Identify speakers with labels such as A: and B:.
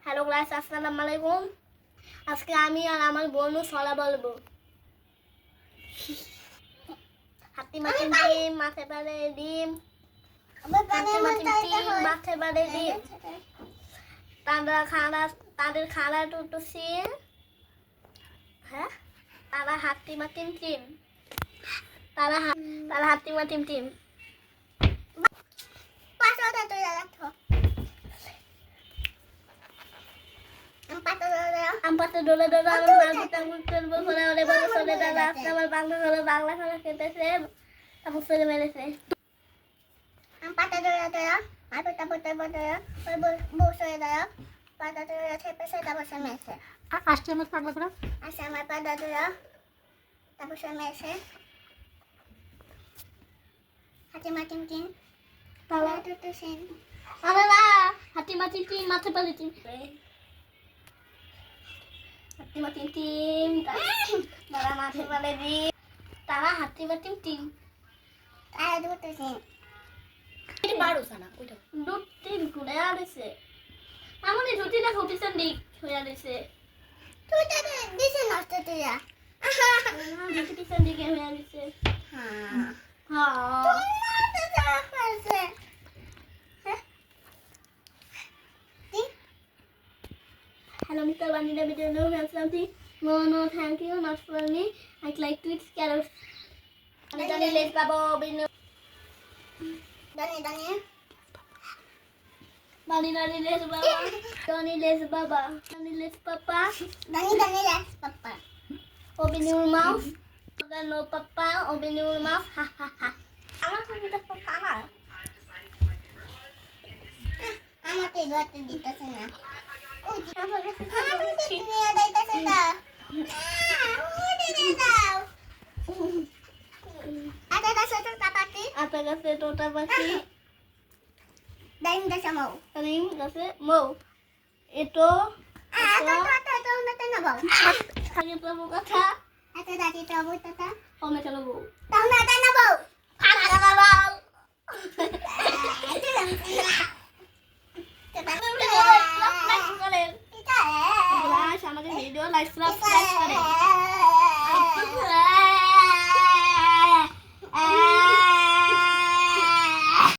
A: Hello class, আসসালামু আলাইকুম। আজকে আমি আর আমার বোন সলা বলবো। হাতি মাটির ডিম, মাঠে বাড়ে ডিম, হাতি মাটির ডিম, মাঠে বাড়ে ডিম। তাদের খালা টুটুসি, হ্যাঁ, তারা হাতি মাটির ডিম, তারা হাতি মাটির ডিম। আমপাতে ডোলে ডোলে আমার মাগুর টাগুর চলবো ঘোরা ওরে বলে চলে দাদা আসতে আমার বাংলা খালা খেতেছে তারপর চলে মেরেছে। আমপাতে ডোলে ডোলে আর পটা পটা পটা ওই বসে দাও পাতা ডোলে খেপেছে তারপর সে মেরেছে।
B: আসছে আমার পাগলা করে
A: আসে আমার পাতা ডোলে তারপর সে মেরেছে। হাতি মাটিম টিম তালা তো সেন আরে না হাতি মাটিম টিম মাথা পালে টিম হাতি মাটিম টিম তারা মাঠে পালে ডিম, তারা হাতি মাটিম টিম তারা দুটো সেন
B: এটি বারোসা না ওইটা
A: দুটিন ঘুরে আসছে এমন এই দুটিটা ঘটিছে দিক হয়ে আসছে তুই তো দিছে নষ্ট তুই দুটি পিছন দিকে হয়ে আসছে। হ্যাঁ হ্যাঁ Hello, Mr. Vanilla video. No, have something. No, thank you. Not for me. I'd like to eat carrots. Dani, let's baba. Dani. Dani, let's baba. Dani, let's baba. Dani, let's papa. Dani, let's papa. Open your mouth. No, papa. Open your mouth. Ha ha ha. আমার তুমি তো papa. আমাকে গতে দিতেছ না। Itu আমাদের video like subscribe